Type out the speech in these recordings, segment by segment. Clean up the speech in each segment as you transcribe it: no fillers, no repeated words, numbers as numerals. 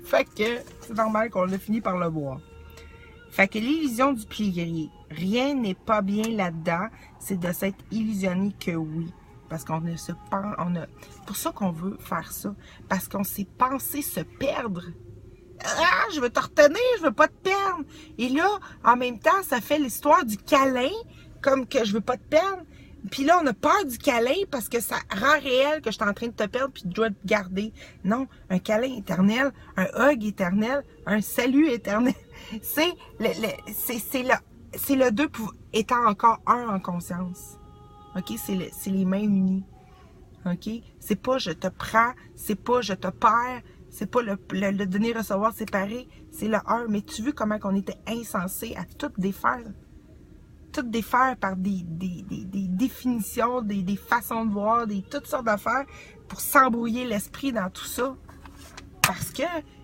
Fait que c'est normal qu'on a fini par le voir. Fait que l'illusion du pilier, rien n'est pas bien là-dedans, c'est de s'être illusionné que oui. Parce qu'on ne se pense, pour ça qu'on veut faire ça. Parce qu'on s'est pensé se perdre. Ah, je veux te retenir, je veux pas te perdre. Et là, en même temps, ça fait l'histoire du câlin, comme que je veux pas te perdre. Puis là, on a peur du câlin parce que ça rend réel que je suis en train de te perdre puis je dois te garder. Non, un câlin éternel, un hug éternel, un salut éternel. C'est le deux étant encore un en conscience. OK? C'est les mains unies. OK? C'est pas je te prends, c'est pas je te perds, c'est pas le donner-recevoir séparé, c'est le un. Mais tu vois comment on était insensé à tout défaire? Tout défaire par des définitions, des façons de voir, toutes sortes d'affaires pour s'embrouiller l'esprit dans tout ça. Parce que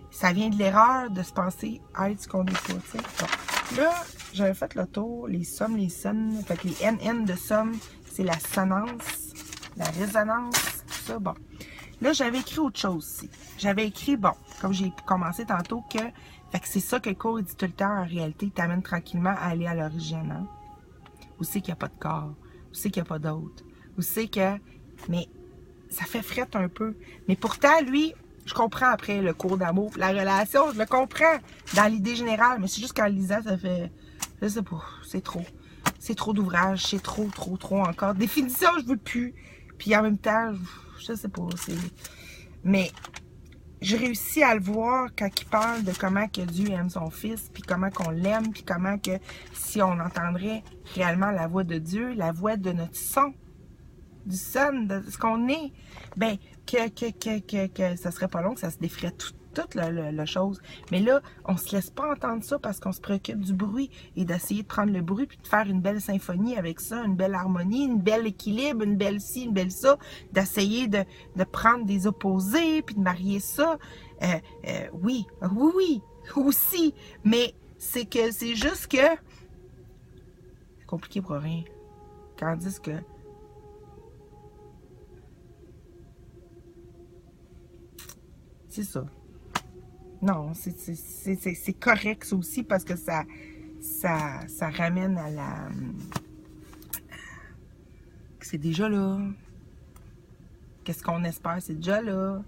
ça vient de l'erreur de se penser être ce qu'on n'est pas. T'sais. Bon. Là, j'avais fait le tour, les sommes, les sonnes. Fait que les NN de somme, c'est la sonnance, la résonance, tout ça. Bon. Là, j'avais écrit autre chose aussi. J'avais écrit, bon, comme j'ai commencé tantôt, que fait que c'est ça que le cours dit tout le temps, en réalité, il t'amène tranquillement à aller à l'origine. Hein? Où c'est qu'il n'y a pas de corps? Où c'est qu'il n'y a pas d'autre? Où c'est que... Mais ça fait frette un peu. Mais pourtant, lui, je comprends après le cours d'amour, la relation, je le comprends dans l'idée générale. Mais c'est juste qu'en lisant, ça fait... Je sais pas, c'est trop. C'est trop d'ouvrage, c'est trop encore. Définition, je veux plus. Puis en même temps, je sais pas, c'est... Mais j'ai réussi à le voir quand il parle de comment que Dieu aime son Fils, puis comment qu'on l'aime, puis comment que si on entendrait réellement la voix de Dieu, la voix de notre son, du son, de ce qu'on est, ben que ça serait pas long, que ça se défrait toute la chose. Mais là, on se laisse pas entendre ça parce qu'on se préoccupe du bruit et d'essayer de prendre le bruit puis de faire une belle symphonie avec ça, une belle harmonie, une belle équilibre, une belle ci, une belle ça, d'essayer de prendre des opposés puis de marier ça. Oui, aussi, mais c'est juste que c'est compliqué pour rien. Tandis que c'est ça. Non, c'est correct ça aussi parce que ça ramène à la... C'est déjà là. Qu'est-ce qu'on espère, c'est déjà là.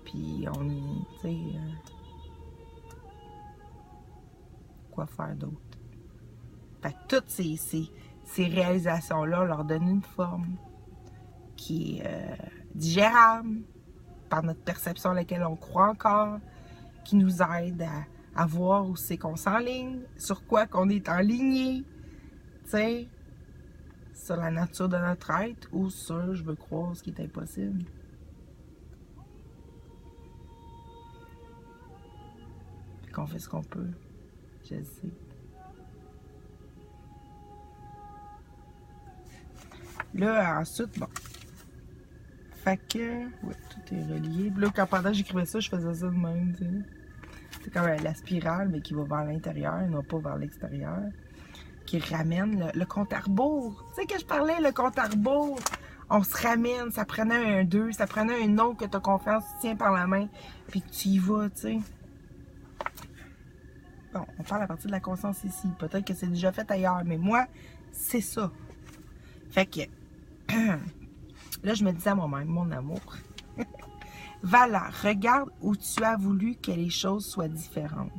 Puis on y... Tu sais... quoi faire d'autre? Fait que toutes ces réalisations-là leur donnent une forme qui est digérable par notre perception à laquelle on croit encore, qui nous aide à voir où c'est qu'on s'enligne, sur quoi qu'on est enligné, tu sais, sur la nature de notre être ou sur je veux croire ce qui est impossible. Puis qu'on fait ce qu'on peut, je sais. Là, ensuite, bon. Fait que, ouais, tout est relié. Puis là, quand pendant que j'écrivais ça, je faisais ça de même, tu sais. C'est comme la spirale, mais qui va vers l'intérieur, non pas vers l'extérieur. Qui ramène le compte à rebours. Tu sais que je parlais, le compte à rebours. On se ramène, ça prenait un 2, ça prenait un autre que tu as confiance, tu tiens par la main, puis que tu y vas, tu sais. Bon, on parle à partir de la conscience ici. Peut-être que c'est déjà fait ailleurs, mais moi, c'est ça. Fait que, là, je me disais à moi-même, mon amour, Vala, regarde où tu as voulu que les choses soient différentes.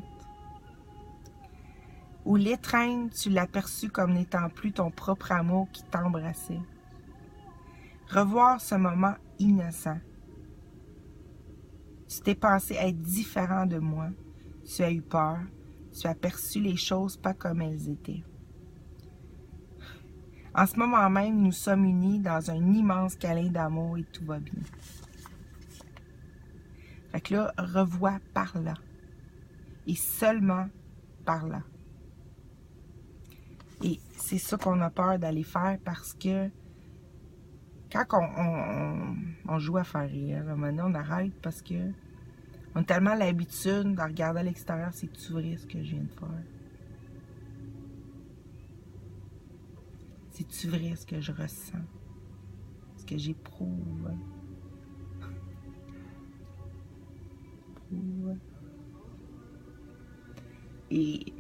Où l'étreinte, tu l'as perçue comme n'étant plus ton propre amour qui t'embrassait. Revoir ce moment innocent. Tu t'es pensé être différent de moi. Tu as eu peur. Tu as perçu les choses pas comme elles étaient. En ce moment même, nous sommes unis dans un immense câlin d'amour et tout va bien. Fait que là, revois par là. Et seulement par là. Et c'est ça qu'on a peur d'aller faire parce que quand on joue à faire rire, maintenant on arrête parce que on a tellement l'habitude de regarder à l'extérieur, c'est-tu vrai ce que je viens de faire? C'est-tu vrai ce que je ressens? Ce que j'éprouve? partout. Et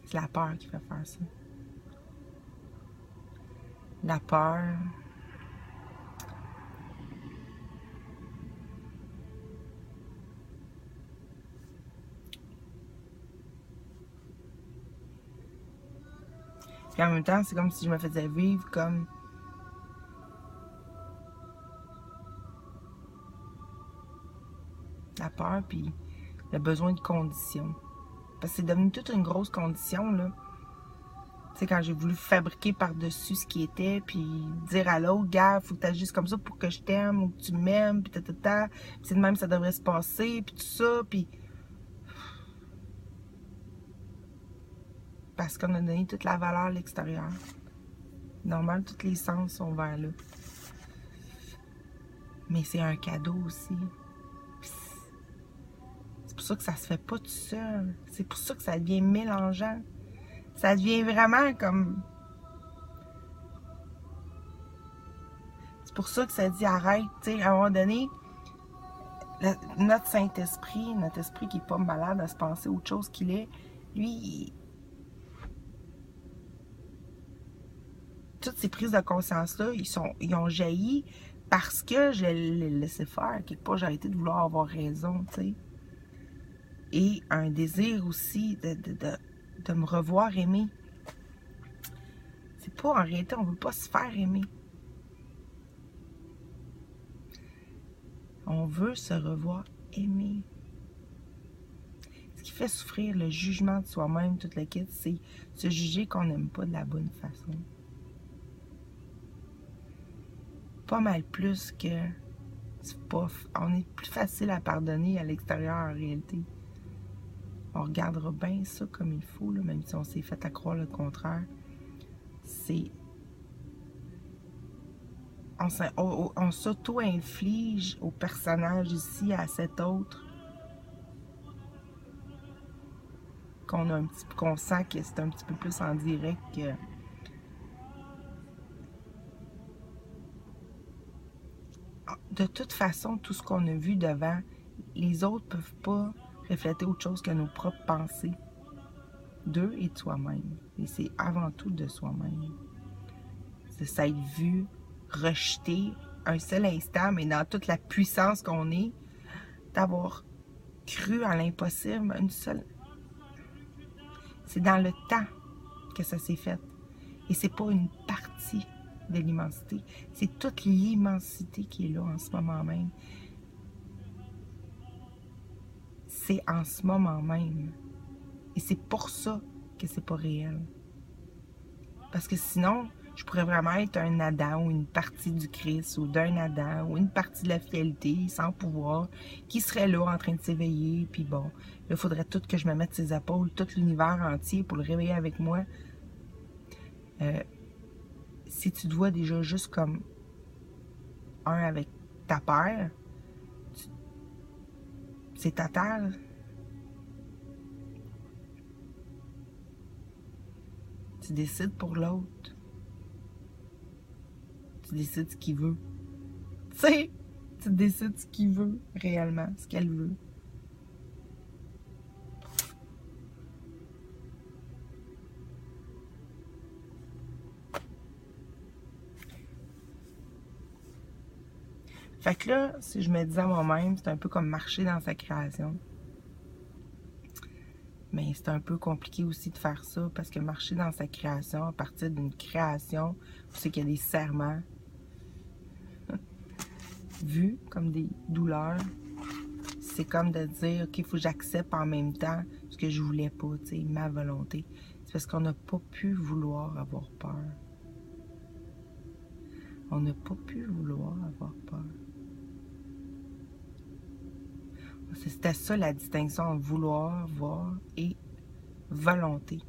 c'est la peur qui fait faire ça. La peur. Puis en même temps, c'est comme si je me faisais vivre comme la peur, puis le besoin de conditions. Parce que c'est devenu toute une grosse condition, là. Tu sais, quand j'ai voulu fabriquer par-dessus ce qui était, puis dire à l'autre, gars, faut que tu agisses comme ça pour que je t'aime, ou que tu m'aimes, puis ta. Puis c'est de même ça devrait se passer, puis tout ça, puis... Parce qu'on a donné toute la valeur à l'extérieur. Normal, tous les sens sont vers là. Mais c'est un cadeau aussi. C'est pour ça que ça se fait pas tout seul. C'est pour ça que ça devient mélangeant. Ça devient vraiment comme... C'est pour ça que ça dit arrête, tu sais, à un moment donné, notre Saint-Esprit, notre esprit qui n'est pas malade à se penser autre chose qu'il est, lui, toutes ces prises de conscience-là, ils ont jailli parce que je l'ai laissé faire. Quelque part, j'ai arrêté de vouloir avoir raison, tu sais. Et un désir aussi de me revoir aimer. C'est pas en réalité, on veut pas se faire aimer. On veut se revoir aimer. Ce qui fait souffrir le jugement de soi-même, toute la quête, c'est se juger qu'on n'aime pas de la bonne façon. Pas mal plus que... on est plus facile à pardonner à l'extérieur en réalité. On regardera bien ça comme il faut, là, même si on s'est fait à croire le contraire. C'est... On s'auto-inflige au personnage ici, à cet autre, qu'on sent que c'est un petit peu plus en direct que... De toute façon, tout ce qu'on a vu devant, les autres ne peuvent pas refléter autre chose que nos propres pensées d'eux et de soi-même. Et c'est avant tout de soi-même. C'est s'être vu, rejeté un seul instant, mais dans toute la puissance qu'on est, d'avoir cru à l'impossible une seule... C'est dans le temps que ça s'est fait. Et c'est pas une partie de l'immensité. C'est toute l'immensité qui est là en ce moment même. C'est en ce moment même. Et c'est pour ça que c'est pas réel. Parce que sinon, je pourrais vraiment être un Adam ou une partie du Christ ou d'un Adam ou une partie de la fidélité sans pouvoir qui serait là en train de s'éveiller. Puis bon, là, il faudrait tout que je me mette ses épaules, tout l'univers entier pour le réveiller avec moi. Si tu te vois déjà juste comme un avec ta paire, c'est ta terre. Tu décides pour l'autre. Tu décides ce qu'il veut. Tu sais, tu décides ce qu'il veut réellement, ce qu'elle veut. Fait que là, si je me disais à moi-même, c'est un peu comme marcher dans sa création. Mais c'est un peu compliqué aussi de faire ça, parce que marcher dans sa création, à partir d'une création, tu sais qu'il y a des serments, vus comme des douleurs, c'est comme de dire, ok, il faut que j'accepte en même temps ce que je voulais pas, tu sais, ma volonté. C'est parce qu'on n'a pas pu vouloir avoir peur. On n'a pas pu vouloir avoir peur. C'était ça la distinction entre vouloir, voir et volonté.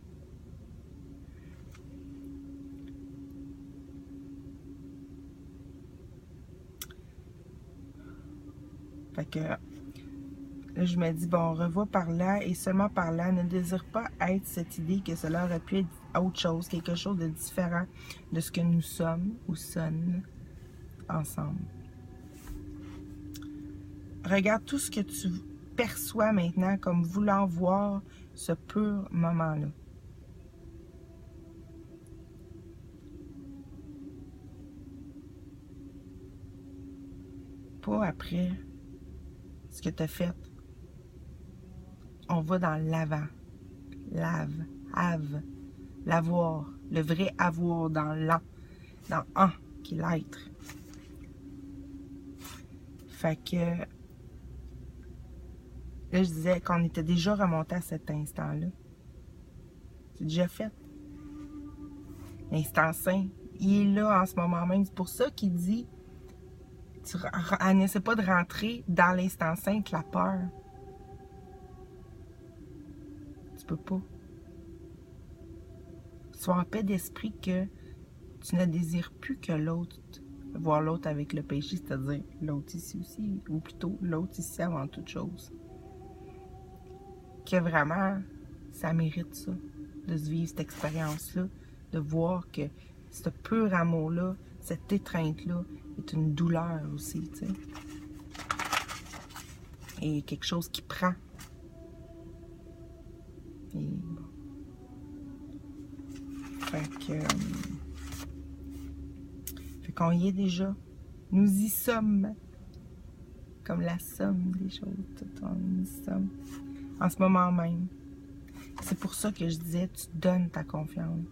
Fait que là, je me dis, bon, revois par là et seulement par là, ne désire pas être cette idée que cela aurait pu être autre chose, quelque chose de différent de ce que nous sommes ou sommes ensemble. regarde tout ce que tu perçois maintenant comme voulant voir ce pur moment-là. Pas après ce que tu as fait. On va dans l'avant. L'avoir. Le vrai avoir dans l'an. Dans un, qui est l'être. Fait que... Là, je disais qu'on était déjà remonté à cet instant-là. C'est déjà fait. L'instant sain, il est là en ce moment même. C'est pour ça qu'il dit... n'essaie pas de rentrer dans l'instant sain avec la peur. Tu peux pas. Sois en paix d'esprit que tu ne désires plus que l'autre, voir l'autre avec le péché, c'est-à-dire l'autre ici aussi, ou plutôt l'autre ici avant toute chose. Que vraiment, ça mérite ça, de se vivre cette expérience-là, de voir que ce pur amour-là, cette étreinte-là, est une douleur aussi, tu sais. Et quelque chose qui prend. Et bon. Fait qu'on y est déjà. Nous y sommes. Comme la somme des choses. On y sommes. En ce moment même. C'est pour ça que je disais, tu donnes ta confiance.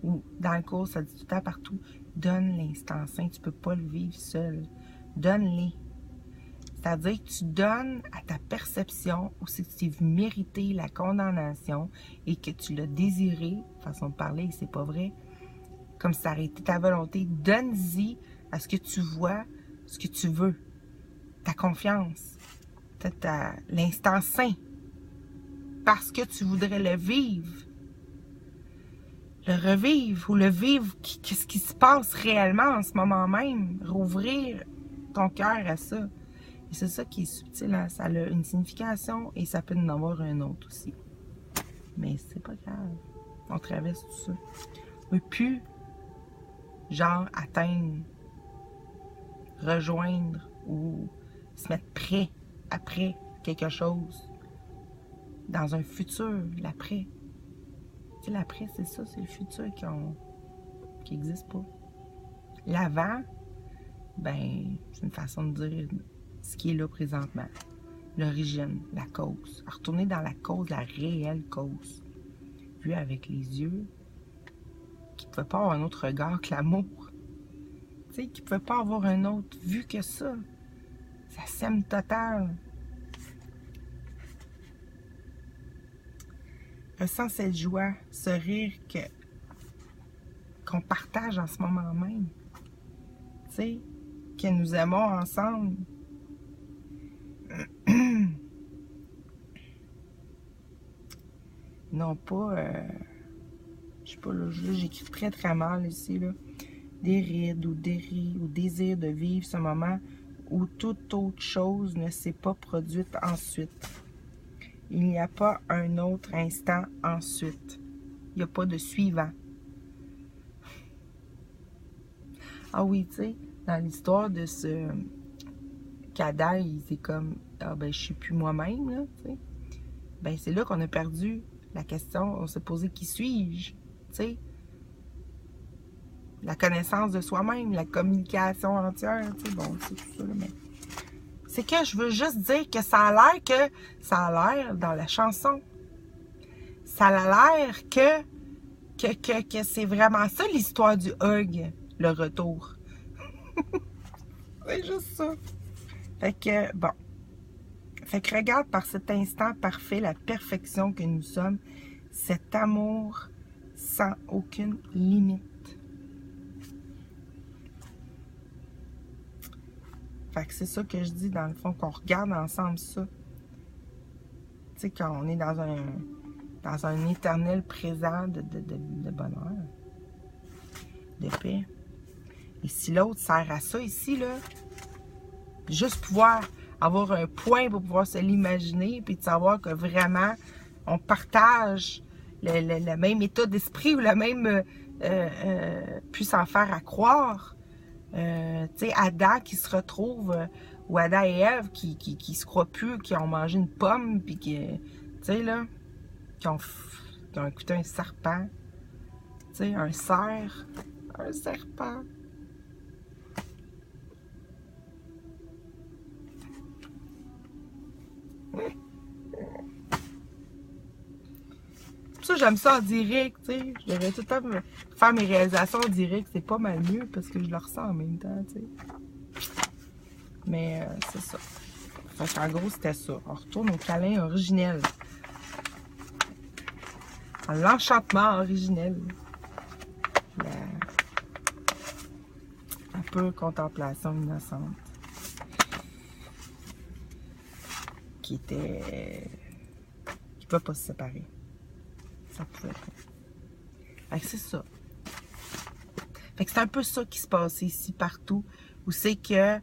Ou dans le cours, ça dit tout le temps partout, donne l'instant sain. Tu ne peux pas le vivre seul. Donne-les. C'est-à-dire que tu donnes à ta perception ou si tu t'es mérité la condamnation et que tu l'as désiré, façon de parler, c'est pas vrai, comme si ça aurait été ta volonté, donne-y à ce que tu vois, ce que tu veux. Ta confiance, l'instant sain, parce que tu voudrais le vivre, le revivre ou le vivre, qu'est-ce qui se passe réellement en ce moment même, rouvrir ton cœur à ça. Et c'est ça qui est subtil, hein? Ça a une signification et ça peut en avoir un autre aussi. Mais c'est pas grave. On traverse tout ça. On ne peut plus, genre, atteindre, rejoindre ou se mettre prêt après quelque chose. Dans un futur, l'après. Tu sais, l'après, c'est ça, c'est le futur qui n'existe pas. L'avant, ben, c'est une façon de dire ce qui est là présentement. L'origine, la cause. Retourner dans la cause, la réelle cause. Vu avec les yeux, qui ne pouvait pas avoir un autre regard que l'amour. Tu sais, qui ne pouvait pas avoir un autre vue que ça. Ça sème total. Ressens cette joie, ce rire qu'on partage en ce moment même. Tu sais, que nous aimons ensemble. Non pas, je sais pas, là j'écris très très mal ici, là. Des rides ou des rires ou désir de vivre ce moment où toute autre chose ne s'est pas produite ensuite. Il n'y a pas un autre instant ensuite. Il n'y a pas de suivant. Ah oui, tu sais, dans l'histoire de ce Cadaille, c'est comme, ah ben je suis plus moi-même, là, tu sais. Ben c'est là qu'on a perdu la question, on s'est posé qui suis-je, tu sais. La connaissance de soi-même, la communication entière, tu sais, bon, c'est tout ça, là, mais... C'est que je veux juste dire que ça a l'air dans la chanson. Ça a l'air que c'est vraiment ça l'histoire du hug, le retour. C'est juste ça. Fait que, bon. Fait que regarde par cet instant parfait la perfection que nous sommes, cet amour sans aucune limite. Fait que c'est ça que je dis dans le fond, qu'on regarde ensemble ça. Tu sais, quand on est dans un éternel présent de bonheur, de paix. Et si l'autre sert à ça ici, là, juste pouvoir avoir un point pour pouvoir se l'imaginer, puis de savoir que vraiment, on partage le même état d'esprit ou la même puis s'en faire à croire. Tu sais, Adam qui se retrouve, ou Adam et Ève qui se croient plus, qui ont mangé une pomme, puis qui, tu sais, là, qui ont écouté un serpent. Tu sais, un cerf. Un serpent. Ça, j'aime ça en direct, tu sais. Je devrais tout le temps faire mes réalisations en direct. C'est pas mal mieux parce que je le ressens en même temps, tu sais. Mais c'est ça. Fait qu'en gros, c'était ça. On retourne au câlin originel. À l'enchantement originel. La pure contemplation innocente. Qui était... qui peut pas se séparer. Ça pouvait pas. Fait que c'est ça. Fait que c'est un peu ça qui se passait ici, partout. Où c'est que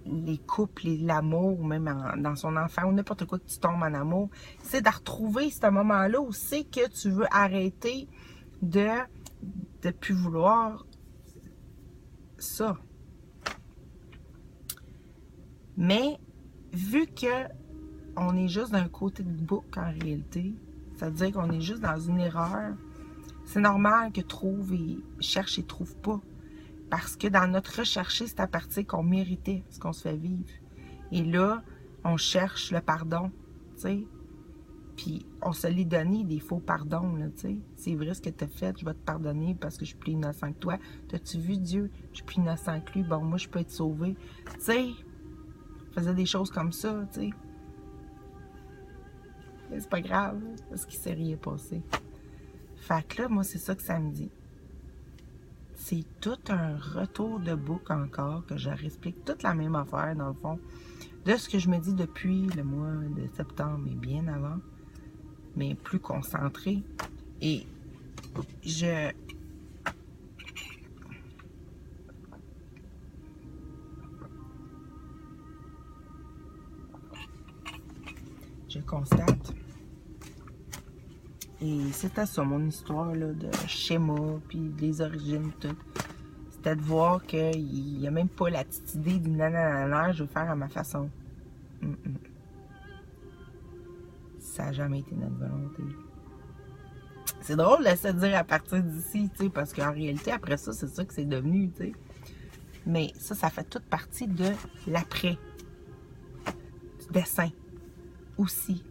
les couples et l'amour, même dans son enfant, ou n'importe quoi que tu tombes en amour, c'est de retrouver ce moment-là où c'est que tu veux arrêter de plus vouloir ça. Mais, vu que on est juste d'un côté de boucle en réalité, c'est-à-dire qu'on est juste dans une erreur, c'est normal que trouve et cherche et trouve pas. Parce que dans notre rechercher, c'est à partir qu'on méritait ce qu'on se fait vivre. Et là, on cherche le pardon, tu sais. Puis on se l'est donné des faux pardons, là, tu sais. C'est vrai ce que tu as fait, je vais te pardonner parce que je suis plus innocent que toi. T'as-tu vu Dieu? Je suis plus innocent que lui, bon, moi je peux être sauvé. Tu sais, je faisais des choses comme ça, tu sais. Mais c'est pas grave, parce qu'il s'est rien passé. Fait que là, moi, c'est ça que ça me dit. C'est tout un retour de boucle encore, que je réexplique toute la même affaire, dans le fond, de ce que je me dis depuis le mois de septembre, et bien avant, mais plus concentré. Et je constate. Et c'était ça, mon histoire là, de schéma, puis des origines, tout. C'était de voir qu'il n'y a même pas la petite idée d'une nanana, je veux faire à ma façon. Ça n'a jamais été notre volonté. C'est drôle de se dire à partir d'ici, tu sais, parce qu'en réalité, après ça, c'est ça que c'est devenu, tu sais. Mais ça fait toute partie de l'après. Du dessin. Aussi.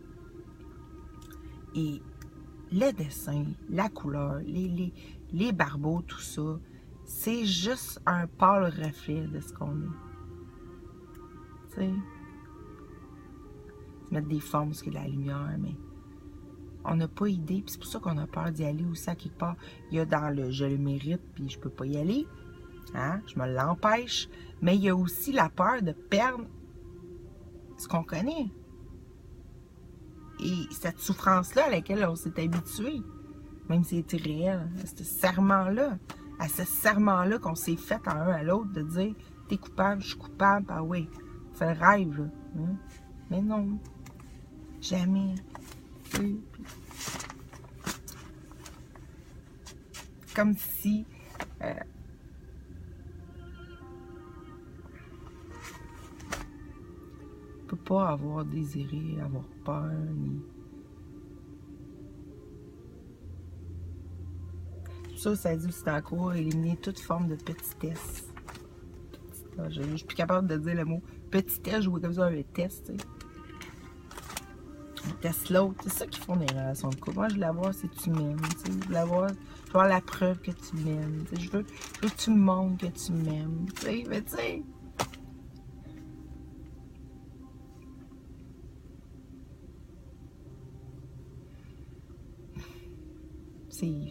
Et le dessin, la couleur, les barbeaux, tout ça, c'est juste un pâle reflet de ce qu'on est. Tu sais. Se mettre des formes parce qu'il y a de la lumière, mais on n'a pas idée. Puis c'est pour ça qu'on a peur d'y aller aussi à quelque part. Il y a dans le je le mérite, puis je peux pas y aller. Hein? Je me l'empêche. Mais il y a aussi la peur de perdre ce qu'on connaît. Et cette souffrance-là à laquelle on s'est habitué, même si c'était réel, à ce serment-là qu'on s'est fait en un à l'autre de dire t'es coupable, je suis coupable, ah oui, on fait le rêve, là. Hein? Mais non, jamais. Comme si on peut pas avoir désiré, avoir peur, ni... Ça dit c'est en cours, éliminer toute forme de petitesse. Je suis plus capable de dire le mot petitesse, jouer comme ça un test, tu sais. On teste l'autre, c'est ça qu'ils font des relations de couple. Moi, je veux la voir si tu m'aimes, tu sais. Je veux voir la preuve que tu m'aimes, tu sais. Je veux que tu me montres que tu m'aimes, tu sais. Mais tu sais...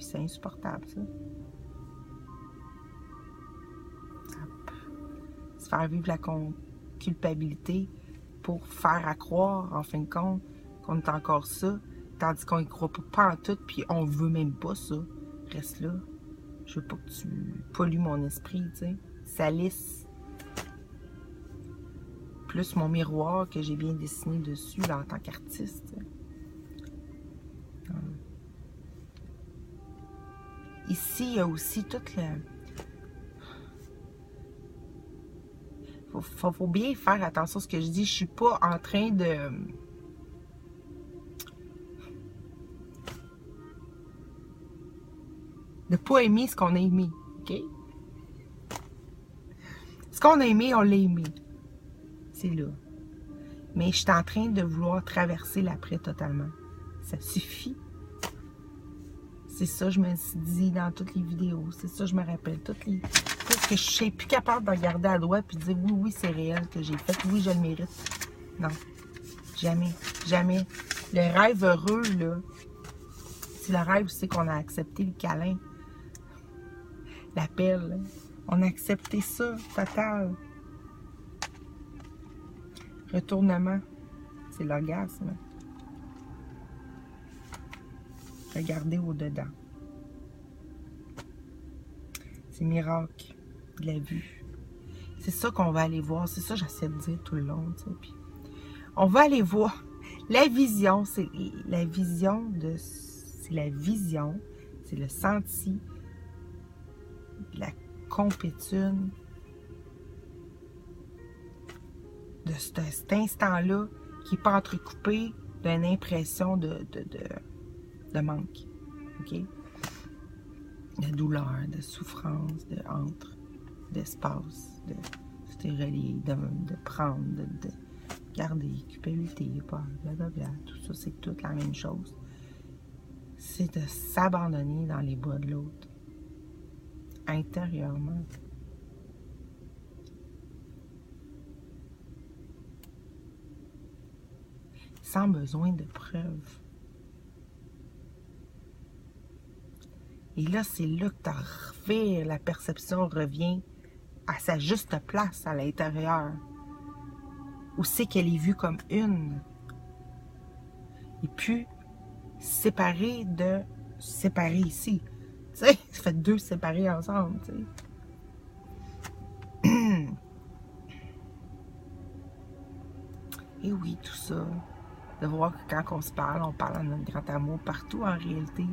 C'est insupportable, ça. Se faire vivre la culpabilité pour faire à croire, en fin de compte, qu'on est encore ça, tandis qu'on y croit pas en tout, puis on veut même pas ça. Reste là. Je veux pas que tu pollues mon esprit, tu sais. Salisse. Plus mon miroir que j'ai bien dessiné dessus, là, en tant qu'artiste. Ici, il y a aussi toute Faut bien faire attention à ce que je dis. Je suis pas en train de pas aimer ce qu'on a aimé, OK? Ce qu'on a aimé, on l'a aimé. C'est là. Mais je suis en train de vouloir traverser l'après totalement. Ça suffit. C'est ça que je me suis dit dans toutes les vidéos. C'est ça que je me rappelle. Parce que je suis plus capable de regarder à droite et de dire oui, oui, c'est réel que j'ai fait. Oui, je le mérite. Non. Jamais. Jamais. Le rêve heureux, là, c'est le rêve, c'est qu'on a accepté le câlin. L'appel. On a accepté ça, total. Retournement, c'est l'orgasme. Regardez au-dedans. C'est miracle de la vue. C'est ça qu'on va aller voir. C'est ça que j'essaie de dire tout le long. Tu sais. Puis, on va aller voir. La vision, c'est la vision de... C'est la vision, c'est le senti, la compétition de cet instant-là qui n'est pas entrecoupé d'une impression de manque, OK? De douleur, de souffrance, de entre, d'espace, de se relier, de prendre, de garder, culpabilité, peur, blablabla, tout ça, c'est toute la même chose. C'est de s'abandonner dans les bras de l'autre, intérieurement. Sans besoin de preuves. Et là, c'est là que la perception revient à sa juste place à l'intérieur. Où c'est qu'elle est vue comme une. Et puis, séparer ici. Tu sais, ça fait deux séparés ensemble, tu sais. Et oui, tout ça. De voir que quand on se parle, on parle à notre grand amour partout en réalité.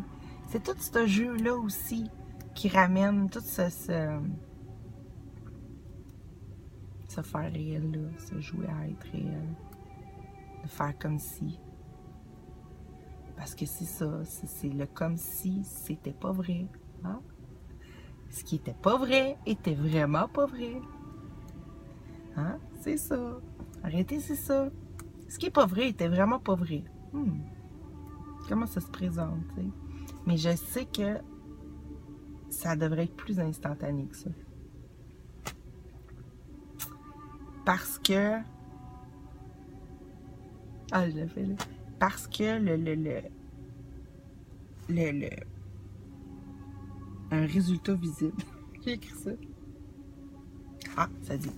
C'est tout ce jeu-là aussi qui ramène tout ce faire réel-là, se jouer à être réel. De faire comme si. Parce que c'est ça, c'est le comme si c'était pas vrai. Hein? Ce qui était pas vrai était vraiment pas vrai. Hein? C'est ça. Arrêtez, c'est ça. Ce qui est pas vrai était vraiment pas vrai. Comment ça se présente, tu sais? Mais je sais que ça devrait être plus instantané que ça. Parce que... Ah, je l'ai fait là. Parce que un résultat visible. J'ai écrit ça. Ah, ça dit.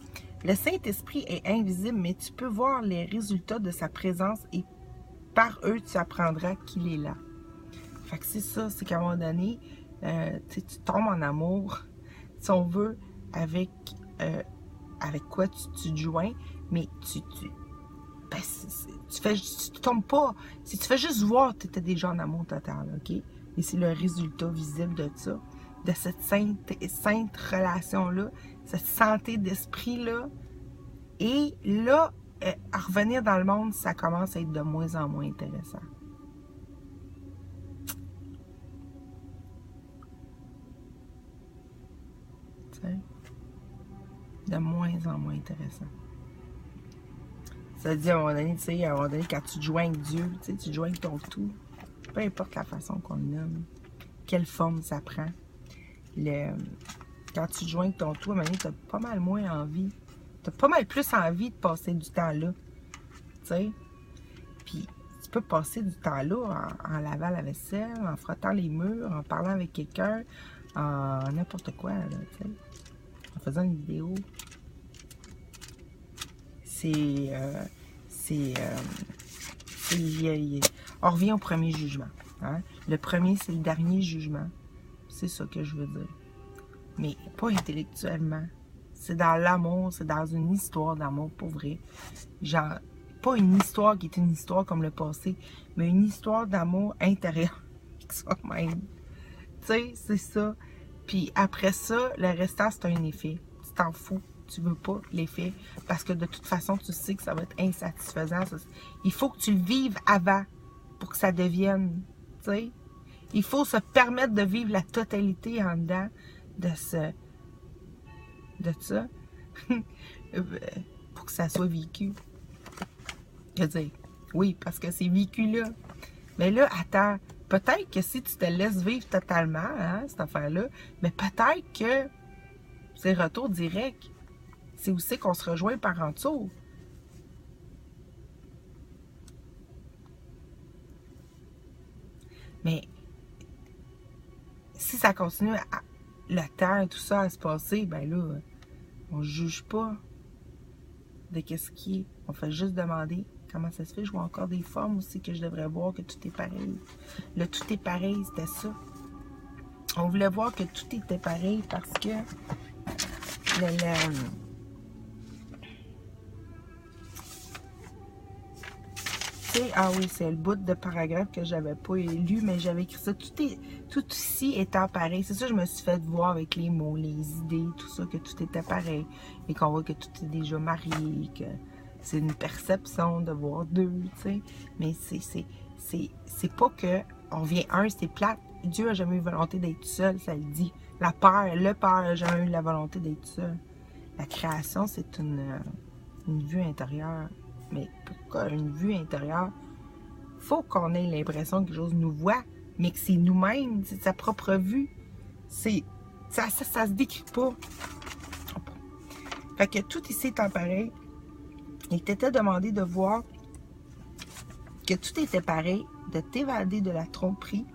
Le Saint-Esprit est invisible, mais tu peux voir les résultats de sa présence et par eux, tu apprendras qu'il est là. Fait que c'est ça, c'est qu'à un moment donné, tu tombes en amour, si on veut, avec quoi tu te joins, mais tu tombes pas. Si tu fais juste voir, tu étais déjà en amour total, OK? Et c'est le résultat visible de ça, de cette sainte relation-là, cette santé d'esprit-là. Et là, à revenir dans le monde, ça commence à être de moins en moins intéressant. Tu sais? De moins en moins intéressant. Ça veut dire, à un moment donné, tu sais, à un moment donné, quand tu te joins avec Dieu, tu sais, tu te joins avec ton tout, peu importe la façon qu'on le nomme, quelle forme ça prend. Quand tu te joins avec ton tout, à un moment donné, tu as pas mal moins envie. Tu as pas mal plus envie de passer du temps là. Tu sais? Puis, tu peux passer du temps là en lavant la vaisselle, en frottant les murs, en parlant avec quelqu'un, en n'importe quoi, là, tu sais. En faisant une vidéo. On revient au premier jugement. Hein? Le premier, c'est le dernier jugement. C'est ça que je veux dire. Mais pas intellectuellement. C'est dans l'amour, c'est dans une histoire d'amour, pour vrai. Genre, pas une histoire qui est une histoire comme le passé, mais une histoire d'amour intérieur avec soi-même. Tu sais, c'est ça. Puis après ça, le restant, c'est un effet. Tu t'en fous. tu veux pas l'effet, parce que de toute façon, tu sais que ça va être insatisfaisant. Il faut que tu le vives avant pour que ça devienne, tu sais. Il faut se permettre de vivre la totalité en dedans de ça, pour que ça soit vécu. Je veux dire, oui, parce que c'est vécu là. Mais là, attends, peut-être que si tu te laisses vivre totalement, hein, cette affaire-là, mais peut-être que c'est retour direct. C'est aussi qu'on se rejoint par en dessous. Mais si ça continue le temps et tout ça à se passer, ben là, on ne juge pas de qu'est-ce qui est. On fait juste demander comment ça se fait. Je vois encore des formes aussi que je devrais voir, que tout est pareil. Le tout est pareil, c'était ça. On voulait voir que tout était pareil parce que ah oui, c'est le bout de paragraphe que j'avais pas lu, mais j'avais écrit ça. Tout ici étant pareil. C'est ça, je me suis fait voir avec les mots, les idées, tout ça, que tout était pareil. Et qu'on voit que tout est déjà marié, que c'est une perception de voir deux, tu sais. Mais c'est pas que on vient un, c'est plate. Dieu a jamais eu volonté d'être seul, ça le dit. Le Père a jamais eu la volonté d'être seul. La création, c'est une vue intérieure. Mais pourquoi une vue intérieure? Faut qu'on ait l'impression que quelque chose nous voit, mais que c'est nous-mêmes, c'est sa propre vue. Ça se décrit pas. Fait que tout ici étant pareil, il t'était demandé de voir que tout était pareil, de t'évader de la tromperie,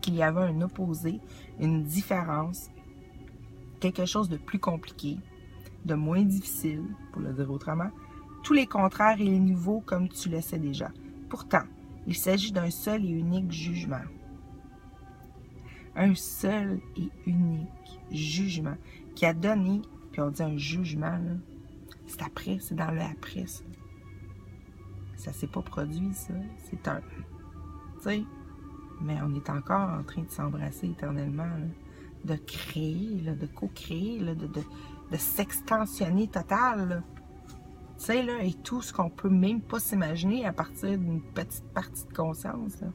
qu'il y avait un opposé, une différence, quelque chose de plus compliqué, de moins difficile, pour le dire autrement, tous les contraires et les nouveaux comme tu le sais déjà. Pourtant, il s'agit d'un seul et unique jugement. Un seul et unique jugement qui a donné, puis on dit un jugement, c'est après, c'est dans le après, ça. Ça s'est pas produit, ça. C'est un... Tu sais, mais on est encore en train de s'embrasser éternellement, là, de créer, là, de co-créer, là, de s'extensionner total, là. Tu sais, là, et tout ce qu'on peut même pas s'imaginer à partir d'une petite partie de conscience, là.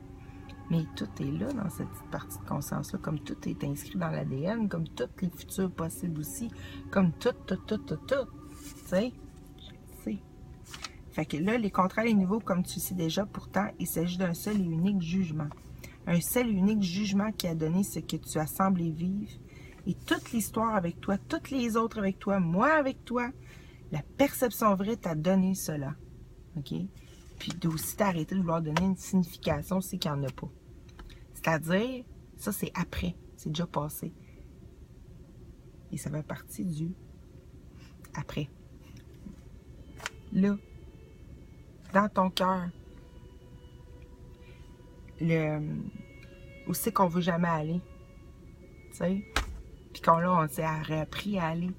Mais tout est là dans cette petite partie de conscience-là, comme tout est inscrit dans l'ADN, comme tous les futurs possibles aussi, comme tout. Tu sais? Fait que là, les contraires et les nouveaux, comme tu le sais déjà, pourtant, il s'agit d'un seul et unique jugement. Un seul et unique jugement qui a donné ce que tu as semblé vivre. Et toute l'histoire avec toi, toutes les autres avec toi, moi avec toi, la perception vraie t'a donné cela. OK? Puis aussi t'arrêter de vouloir donner une signification, c'est qu'il n'y en a pas. C'est-à-dire, ça c'est après, c'est déjà passé. Et ça fait partie du après. Là, dans ton cœur, où c'est qu'on veut jamais aller, tu sais, puis qu'on là, on s'est appris à aller,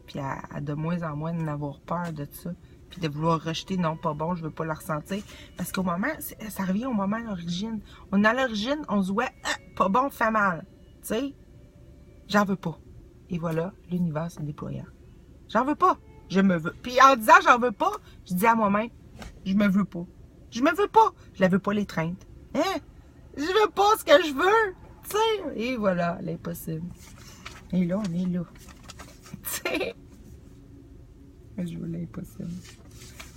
puis à de moins en moins d'en avoir peur de ça, puis de vouloir rejeter, non, pas bon, je veux pas le ressentir, parce qu'au moment, ça revient au moment à l'origine, on est à l'origine, on se voit, pas bon, fait mal, tu sais, j'en veux pas, et voilà, l'univers se déployant, j'en veux pas, je me veux, puis en disant j'en veux pas, je dis à moi-même, je me veux pas, je me veux pas, je la veux pas l'étreinte, hein, je veux pas ce que je veux, tu sais, et voilà, l'impossible, et là, on est là. Je veux l'impossible.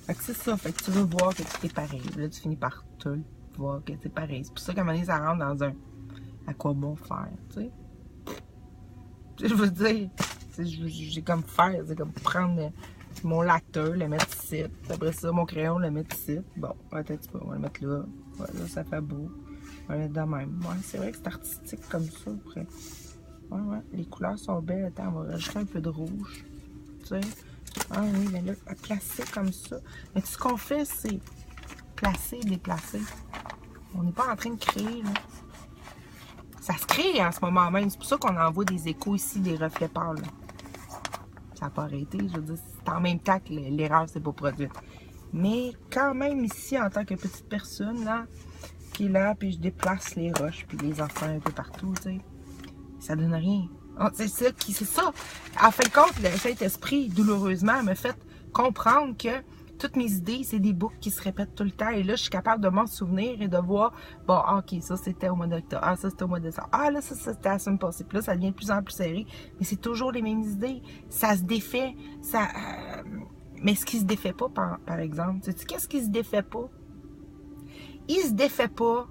Fait que c'est ça. Fait que tu veux voir que tout est pareil. Là, tu finis par tout voir que c'est pareil. C'est pour ça qu'à un moment donné, ça rentre dans un à quoi bon faire, tu sais. Je veux dire, j'ai comme faire, c'est comme prendre mon lacteur, le mettre ici. Après ça, mon crayon, le mettre ici. Bon, peut-être pas, on va le mettre là. Voilà, ça fait beau. On va le mettre de même. Ouais, c'est vrai que c'est artistique comme ça, après. Ouais, les couleurs sont belles. Attends, on va rajouter un peu de rouge. Tu sais. Ah oui, mais là, placer comme ça. Mais tout ce qu'on fait, c'est placer, déplacer. On n'est pas en train de créer, là. Ça se crée en ce moment même. C'est pour ça qu'on envoie des échos ici, des reflets pâles. Ça n'a pas arrêté. Je veux dire, c'est en même temps que l'erreur s'est pas produite. Mais quand même ici, en tant que petite personne, là, qui est là, puis je déplace les roches, puis les enfants un peu partout, tu sais. Ça donne rien. C'est ça. En fin de compte, le Saint-Esprit, douloureusement, m'a fait comprendre que toutes mes idées, c'est des boucles qui se répètent tout le temps. Et là, je suis capable de m'en souvenir et de voir, bon, ok, ça c'était au mois d'octobre, ah, ça c'était au mois de décembre, ah, là, ça c'était la semaine passée. Puis là, ça devient de plus en plus serré. Mais c'est toujours les mêmes idées. Ça se défait. Mais ce qui se défait pas, par exemple, tu sais, qu'est-ce qui se défait pas? Il se défait pas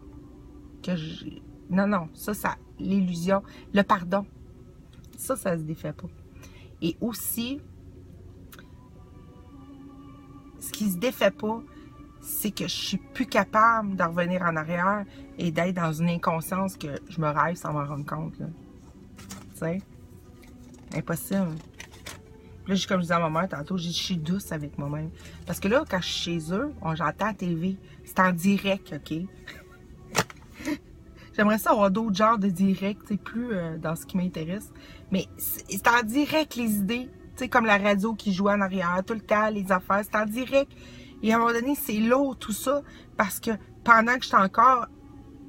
que je... Non, ça, l'illusion, le pardon. Ça se défait pas. Et aussi, ce qui se défait pas, c'est que je suis plus capable de revenir en arrière et d'être dans une inconscience que je me rêve sans m'en rendre compte. Tu sais? Impossible. Là, comme je disais à ma mère tantôt, je suis douce avec moi-même. Parce que là, quand je suis chez eux, j'entends la TV. C'est en direct, OK? J'aimerais ça avoir d'autres genres de direct, tu sais, plus dans ce qui m'intéresse. Mais c'est en direct, les idées. Tu sais, comme la radio qui joue en arrière, tout le temps, les affaires, c'est en direct. Et à un moment donné, c'est lourd, tout ça, parce que pendant que j'étais encore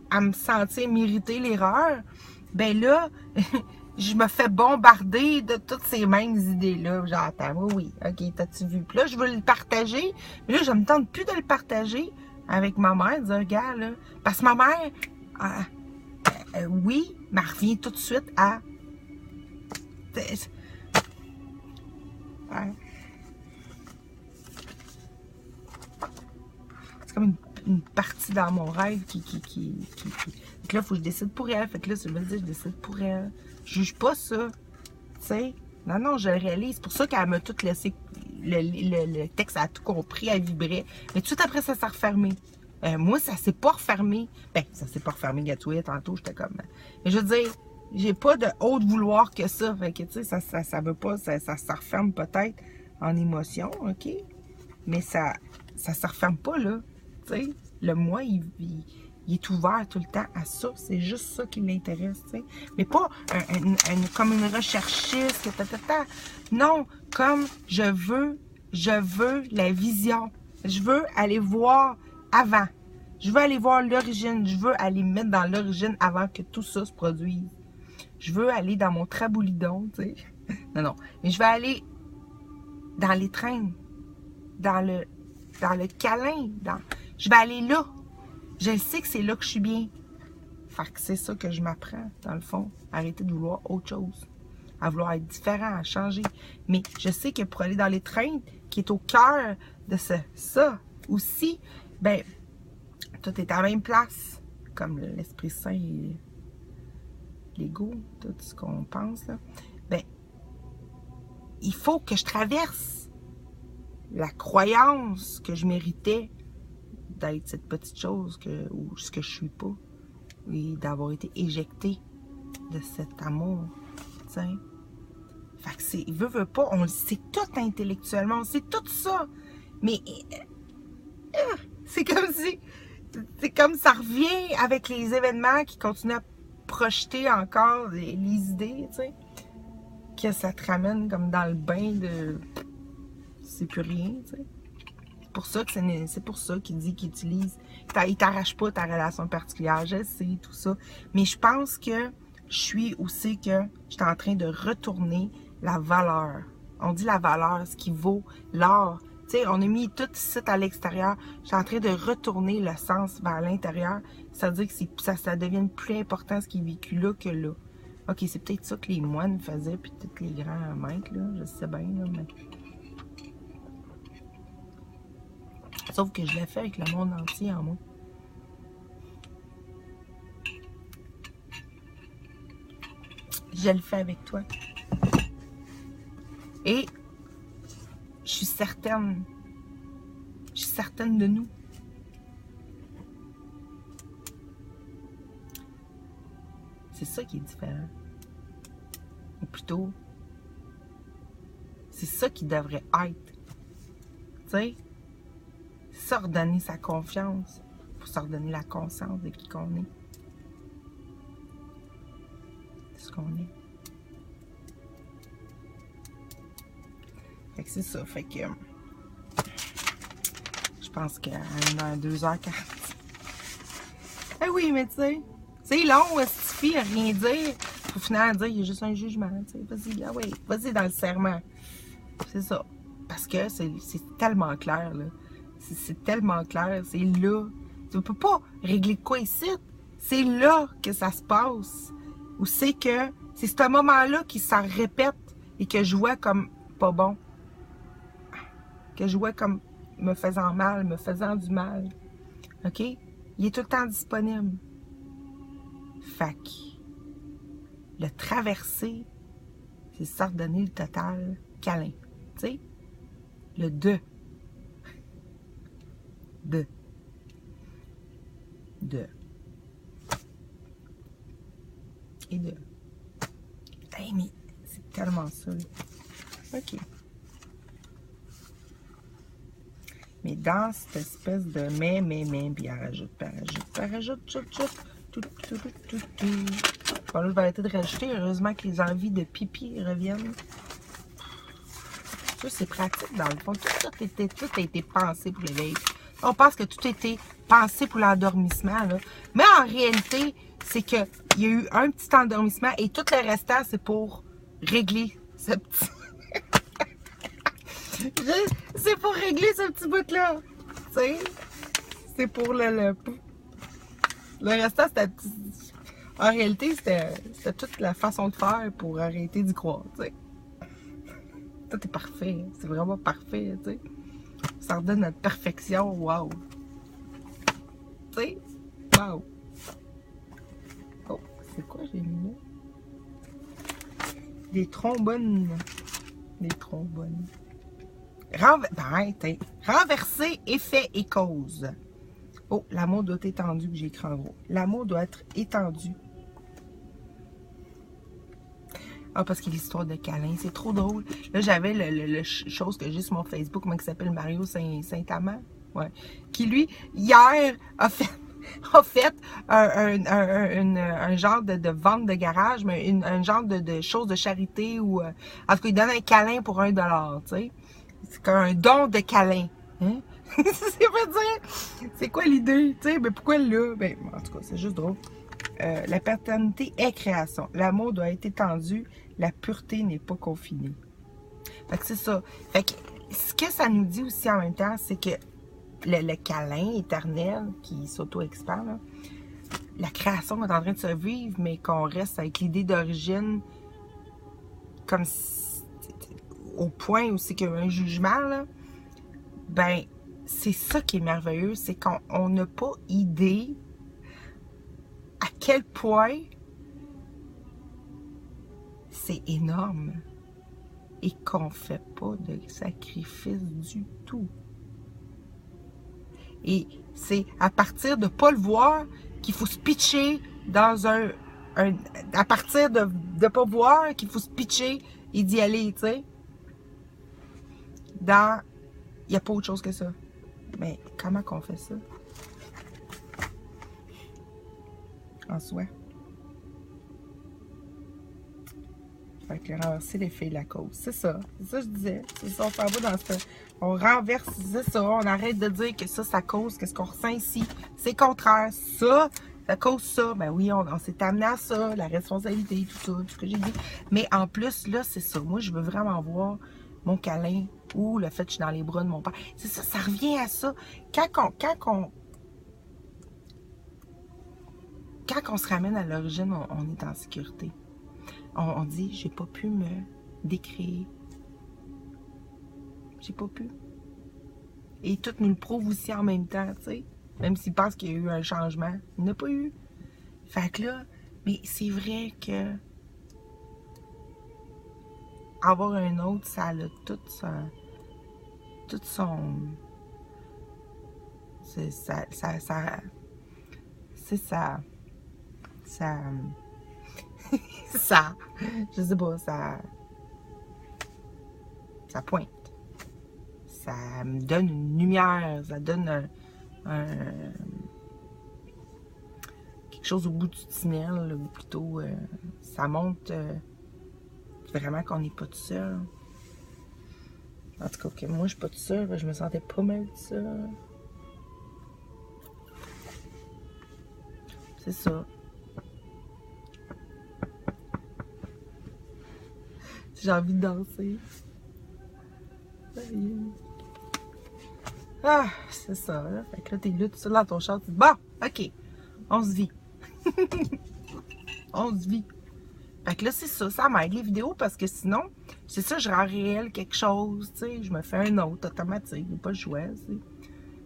à me sentir mériter l'erreur, ben là, je me fais bombarder de toutes ces mêmes idées-là. J'entends, oui, ok, t'as-tu vu? Puis là, je veux le partager, mais là, je me tente plus de le partager avec ma mère, de dire, regarde, là, parce que ma mère, oui, mais elle revient tout de suite à... Ouais. C'est comme une partie dans mon rêve qui... Fait que là, il faut que je décide pour elle. Fait que là, ça veut dire que je décide pour elle. Je juge pas ça. Tu sais? Non, je le réalise. C'est pour ça qu'elle m'a tout laissé... Le texte a tout compris, elle vibrait. Mais tout de suite après, ça s'est refermé. Moi, ça s'est pas refermé. Ben, ça s'est pas refermé, Gatouille. Tantôt, j'étais comme... Mais je veux dire, j'ai pas de haut de vouloir que ça. Fait que, tu sais, ça veut pas... Ça referme peut-être en émotion, OK? Mais ça se referme pas, là. Tu sais, le moi, il est ouvert tout le temps à ça. C'est juste ça qui l'intéresse, tu sais. Mais pas comme une recherchiste, Non, comme je veux la vision. Je veux aller voir avant. Je veux aller voir l'origine. Je veux aller mettre dans l'origine avant que tout ça se produise. Je veux aller dans mon traboulidon, tu sais. Non. Mais je vais aller dans l'étreinte, dans le câlin. Je vais aller là. Je sais que c'est là que je suis bien. Fait que c'est ça que je m'apprends, dans le fond. Arrêter de vouloir autre chose. À vouloir être différent, à changer. Mais je sais que pour aller dans l'étreinte, qui est au cœur de ça aussi, ben, tout est à la même place. Comme l'Esprit Saint et l'ego, tout ce qu'on pense, là. Ben, il faut que je traverse la croyance que je méritais d'être cette petite chose ou ce que je suis pas. Et d'avoir été éjectée de cet amour. T'sais. Fait que c'est, veut pas, on le sait tout intellectuellement, on sait tout ça. Mais c'est comme ça revient avec les événements qui continuent à projeter encore les idées, tu sais. Que ça te ramène comme dans le bain de... C'est plus rien, tu sais. C'est pour ça qu'il dit qu'il utilise... Il t'arrache pas ta relation particulière, je sais, tout ça. Mais je pense que je suis aussi que je suis en train de retourner la valeur. On dit la valeur, ce qui vaut l'or. Tu sais, on a mis tout ici à l'extérieur. Je suis en train de retourner le sens vers l'intérieur. Ça veut dire que ça devient plus important ce qui est vécu là que là. Ok, c'est peut-être ça que les moines faisaient, puis peut-être les grands maîtres, là. Je sais bien, là, mais... Sauf que je l'ai fait avec le monde entier en moi. Je le fais avec toi. Et je suis certaine de nous. C'est ça qui est différent. Ou plutôt, c'est ça qui devrait être. Tu sais? Ça, redonner sa confiance pour se redonner la conscience de qui qu'on est. De ce qu'on est. Fait que c'est ça. Fait que je pense qu'à 2h40. Eh oui, mais tu sais, c'est long, Stifi, à rien dire. pour finalement dire, il y a juste un jugement, tu sais. Vas-y, ah oui, vas-y dans le serment. C'est ça. Parce que c'est tellement clair, là. C'est tellement clair, c'est là. Tu ne peux pas régler de quoi ici. C'est là que ça se passe. Ou c'est que c'est ce moment-là qui s'en répète et que je vois comme pas bon. Que je vois comme me faisant mal, me faisant du mal. OK? Il est tout le temps disponible. Fait que le traverser, c'est ça redonner le total câlin. Tu sais? Le de. De. Et de. Hey, mais c'est tellement ça. Là. OK. Mais dans cette espèce de mais, puis rajoute, tout. Bon, là, je vais arrêter de rajouter. Heureusement que les envies de pipi reviennent. Ça, c'est pratique, dans le fond. Tout a été pensé pour l'éveil. On pense que tout a été pensé pour l'endormissement, là. Mais en réalité, c'est qu'il y a eu un petit endormissement et tout le restant, c'est pour régler ce petit... c'est pour régler ce petit bout-là. Tu sais? C'est pour le restant, c'était... En réalité, c'était toute la façon de faire pour arrêter d'y croire, tu sais. Tout est parfait. C'est vraiment parfait, tu sais. Ça redonne notre perfection. Wow! Tu sais? Wow! Oh, c'est quoi j'ai mis là? Des trombones. Des trombones. Renverser effet et cause. Oh, l'amour doit être étendu, que j'ai écrit en gros. L'amour doit être étendu. Ah, parce qu'il y a l'histoire de câlin, c'est trop drôle. Là, j'avais le chose que j'ai sur mon Facebook, comment il s'appelle, Mario Saint-Amand, ouais, qui lui, hier, a fait un genre de vente de garage, mais un genre de chose de charité, ou en tout cas, il donne un câlin pour $1, tu sais. C'est comme un don de câlin. Hein? Ça veut dire, c'est quoi l'idée, tu sais, mais pourquoi là? Ben, en tout cas, c'est juste drôle. La paternité est création. L'amour doit être étendu. La pureté n'est pas confinée. Fait que c'est ça. Fait que ce que ça nous dit aussi en même temps, c'est que le câlin éternel qui s'auto-expand, la création est en train de se vivre, mais qu'on reste avec l'idée d'origine comme au point où c'est qu'il y a un jugement, là, ben, c'est ça qui est merveilleux, c'est qu'on n'a pas idée à quel point c'est énorme et qu'on ne fait pas de sacrifice du tout. Et c'est à partir de ne pas le voir qu'il faut se pitcher dans à partir de ne pas voir qu'il faut se pitcher et d'y aller, tu sais. Il n'y a pas autre chose que ça. Mais comment qu'on fait ça? En soi. Fait que renverser l'effet et la cause. C'est ça. C'est ça que je disais. C'est ça, on s'en va dans ce... On renverse, c'est ça. On arrête de dire que ça cause qu'est-ce qu'on ressent ici. C'est contraire. Ça cause ça. Ben oui, on s'est amené à ça. La responsabilité, tout ça, tout ce que j'ai dit. Mais en plus, là, c'est ça. Moi, je veux vraiment voir mon câlin ou le fait que je suis dans les bras de mon père. C'est ça, ça revient à ça. Quand on se ramène à l'origine, on est en sécurité. On dit, j'ai pas pu me décréer. J'ai pas pu. Et tout nous le prouve aussi en même temps, tu sais. Même s'il pense qu'il y a eu un changement, il n'a pas eu. Fait que là, mais c'est vrai que avoir un autre, ça a tout son... C'est ça... C'est ça... Ça, je sais pas, ça pointe. Ça me donne une lumière, ça donne quelque chose au bout du tunnel, ou plutôt, ça montre vraiment qu'on n'est pas tout seul. En tout cas, que moi, je suis pas tout seul, je me sentais pas mal tout seul. C'est ça. J'ai envie de danser. Ah, c'est ça, là. Fait que là, t'es là, tout seul dans ton char, tu dis, bon, ok, on se vit. On se vit. Fait que là, c'est ça, ça m'aide les vidéos parce que sinon, c'est ça, je rends réel quelque chose, tu sais, je me fais un autre automatique, j'ai pas le choix, tu sais.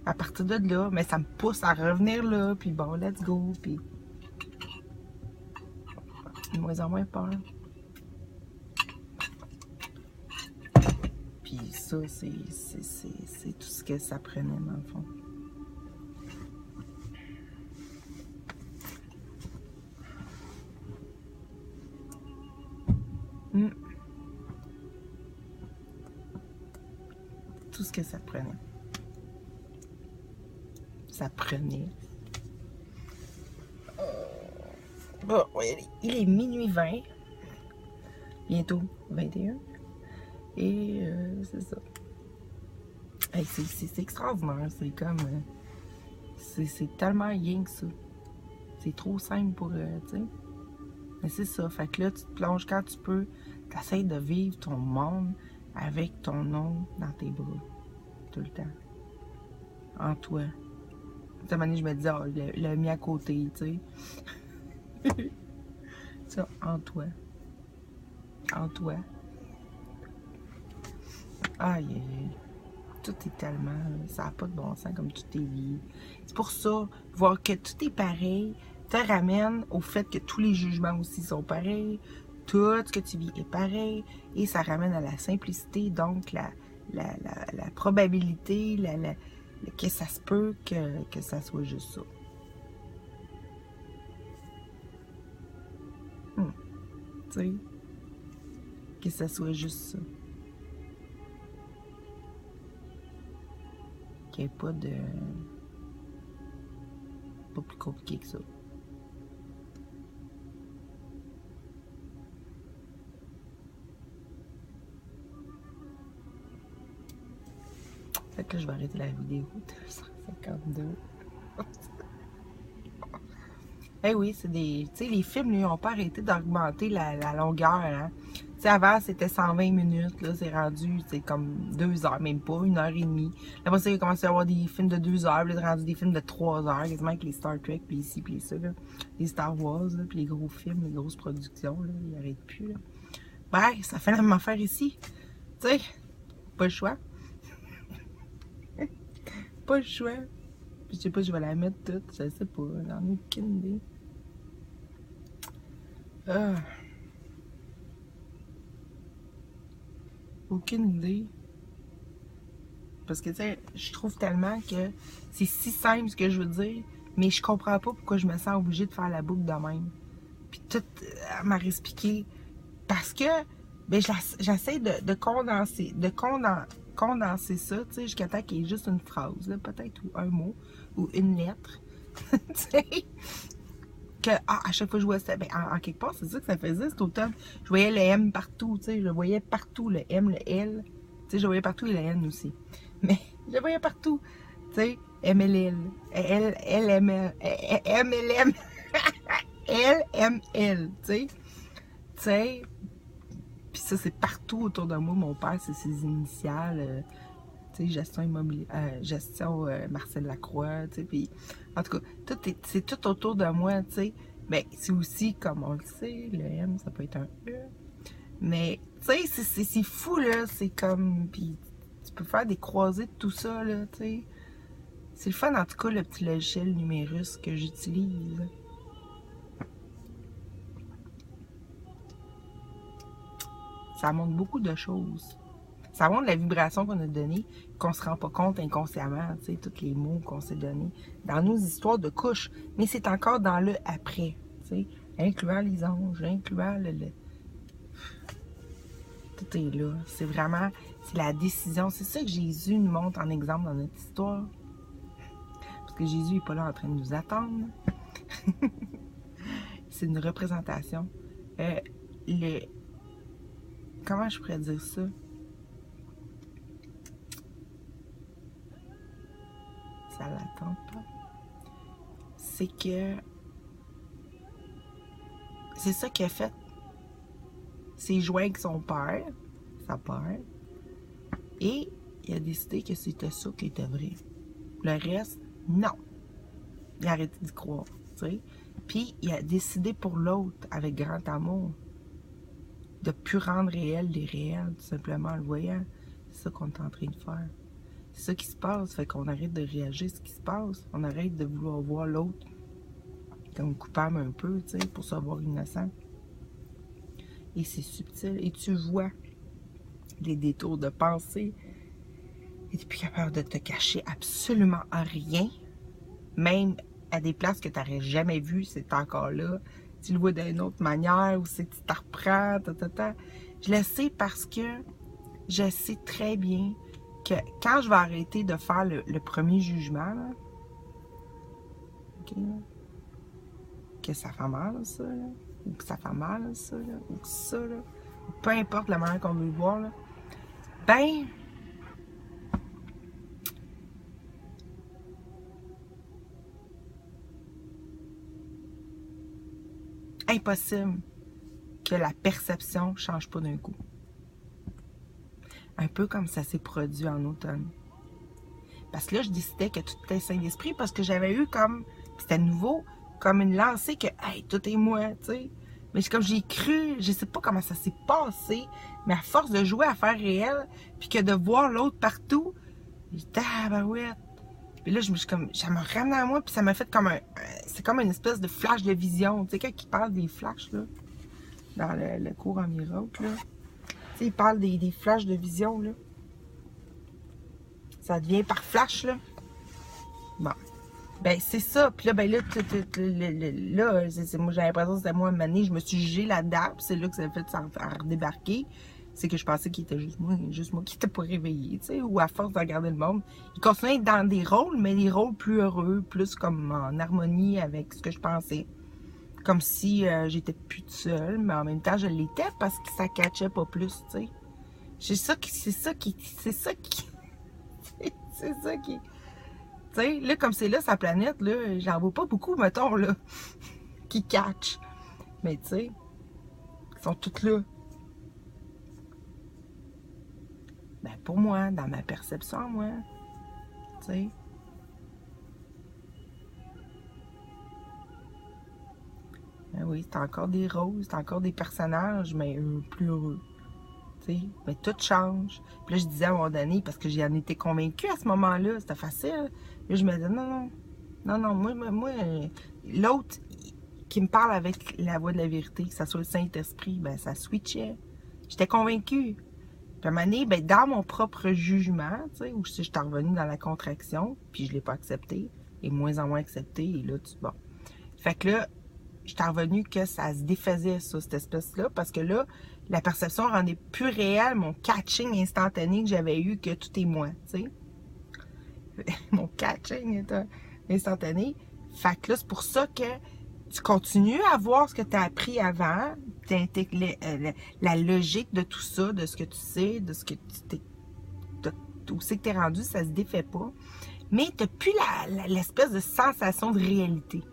À partir de là, mais ça me pousse à revenir là, puis bon, let's go, puis de moins en moins peur. Puis ça, c'est tout ce que ça prenait, dans le fond. Tout ce que ça prenait. Ça prenait. Bon, il est minuit 20. Bientôt 21. Et c'est ça. Hey, c'est extraordinaire. C'est comme... c'est tellement rien que ça. C'est trop simple pour... tu sais. Mais c'est ça. Fait que là, tu te plonges quand tu peux. Tu essaies de vivre ton monde avec ton nom dans tes bras. Tout le temps. En toi. Cette année, je me disais, oh, le mis à côté, tu sais. Ça, en toi. En toi. Aïe, aïe, aïe. Tout est tellement... Ça n'a pas de bon sens comme tout est lié. C'est pour ça, voir que tout est pareil, te ramène au fait que tous les jugements aussi sont pareils. Tout ce que tu vis est pareil. Et ça ramène à la simplicité, donc la probabilité, que ça se peut que ça soit juste ça. Tu sais, que ça soit juste ça. Qu'il n'y ait pas de... pas plus compliqué que ça. Fait que là, je vais arrêter la vidéo. 252. Eh oui, c'est des... Tu sais, les films, lui, n'ont pas arrêté d'augmenter la longueur, hein. Tu sais, avant, c'était 120 minutes, là, c'est rendu, c'est comme 2 heures, même pas, 1h30. Après ça, il a commencé à avoir des films de 2 heures, là, c'est rendu des films de 3 heures, quasiment avec les Star Trek, puis ici, puis ça, là. Les Star Wars, là, puis les gros films, les grosses productions, là, ils n'arrêtent plus, là. Ouais, ça fait la même affaire ici. Tu sais, pas le choix. Pas le choix. Je sais pas, je vais la mettre toute, je sais pas, j'en ai aucune idée. Aucune idée. Parce que, tu sais, je trouve tellement que c'est si simple ce que je veux dire, mais je comprends pas pourquoi je me sens obligée de faire la boucle de même. Puis tout m'a expliqué. Parce que, ben, j'essaie de condenser, condenser ça, tu sais, jusqu'à temps qu'il y ait juste une phrase, là, peut-être, ou un mot, ou une lettre. Tu sais, que, à chaque fois que je vois ça, ben, en quelque part, c'est ça que ça faisait cet automne. Je voyais le M partout, tu sais, je voyais partout le M, le L. Tu sais, je voyais partout le N aussi. Mais, je le voyais partout. Tu sais, MLL, LML, MLM, LML, tu sais. Tu sais, puis ça, c'est partout autour de moi. Mon père, c'est ses initiales. Tu sais, gestion immobilière, gestion Marcel Lacroix, tu sais, puis en tout cas, c'est tout autour de moi, tu sais. Mais c'est aussi, comme on le sait, le M, ça peut être un E. Mais, tu sais, c'est fou, là, c'est comme, puis tu peux faire des croisées de tout ça, là, tu sais. C'est le fun, en tout cas, le petit logiciel numérus que j'utilise. Ça montre beaucoup de choses. Ça montre la vibration qu'on a donnée, qu'on se rend pas compte inconsciemment, tu sais, tous les mots qu'on s'est donnés dans nos histoires de couches. Mais c'est encore dans le après, tu sais, incluant les anges, incluant le... Tout est là. C'est vraiment, c'est la décision. C'est ça que Jésus nous montre en exemple dans notre histoire. Parce que Jésus n'est pas là en train de nous attendre. C'est une représentation. Comment je pourrais dire ça? Ça l'attend pas. C'est que c'est ça qui a fait. s'est joint avec son père, sa père, et il a décidé que c'était ça qui était vrai. Le reste, non. Il a arrêté d'y croire, tu sais. Puis, il a décidé pour l'autre, avec grand amour, de plus rendre réel les réels, tout simplement en le voyant. C'est ça qu'on est en train de faire. C'est ça qui se passe, fait qu'on arrête de réagir à ce qui se passe. On arrête de vouloir voir l'autre comme coupable un peu, tu sais, pour se voir innocent. Et c'est subtil. Et tu vois les détours de pensée. Et tu n'es plus capable de te cacher absolument à rien. Même à des places que tu n'aurais jamais vues, c'est encore là. Tu le vois d'une autre manière, ou c'est que tu t'en reprends, Je le sais parce que je sais très bien que quand je vais arrêter de faire le premier jugement, là, okay, que ça fait mal, ça, là, ou que ça fait mal, ça, là, ou que ça, là, peu importe la manière qu'on veut le voir, là, ben, impossible que la perception ne change pas d'un coup. Un peu comme ça s'est produit en automne. Parce que là, je décidais que tout était Saint-Esprit parce que j'avais eu comme, c'était nouveau, comme une lancée que, hey, tout est moi, tu sais. Mais comme j'ai cru, je sais pas comment ça s'est passé, mais à force de jouer à faire réel, puis que de voir l'autre partout, j'ai dit, ah, ben ouais. Puis là, je me suis comme, ça m'a ramené à moi, puis ça m'a fait comme c'est comme une espèce de flash de vision. Tu sais, quand il parle des flashs, là, dans le cours en miracle, là. Tu sais, il parle des flashs de vision, là. Ça devient par flash, là. Bon. Ben, c'est ça. Puis là, ben là, moi, j'ai l'impression que c'était moi, une année, je me suis jugée là-dedans, puis c'est là que ça a fait ça a redébarquer. C'est que je pensais qu'il était juste moi qui n'étais pas réveillée, tu sais, ou à force de regarder le monde. Il continuait à être dans des rôles, mais des rôles plus heureux, plus comme en harmonie avec ce que je pensais. Comme si j'étais plus seule, mais en même temps, je l'étais parce que ça catchait pas plus, tu sais. C'est ça qui... Tu sais, là, comme c'est là, sa planète, là, j'en vois pas beaucoup, mettons, là, qui catch. Mais, tu sais, ils sont toutes là. Ben, pour moi, dans ma perception, moi, tu sais. Ben oui, c'est encore des roses, c'est encore des personnages, mais plus heureux. Tu sais, mais tout change. Puis là, je disais à un moment donné, parce que j'en étais convaincue à ce moment-là, c'était facile. Là, je me disais, non, moi l'autre qui me parle avec la voix de la vérité, que ça soit le Saint-Esprit, ben, ça switchait. J'étais convaincue. Puis à un moment donné, ben, dans mon propre jugement, tu sais, où je suis revenue dans la contraction, puis je ne l'ai pas accepté, et moins en moins accepté, et là, bon. Fait que là, j'étais revenue que ça se défaisait, ça, cette espèce-là, parce que là, la perception rendait plus réel mon catching instantané que j'avais eu, que tout est moi, tu sais. Mon catching est instantané. Fait que là, c'est pour ça que tu continues à voir ce que tu as appris avant, la logique de tout ça, de ce que tu sais, de ce que où c'est que tu es rendu, ça se défait pas. Mais tu n'as plus l'espèce de sensation de réalité.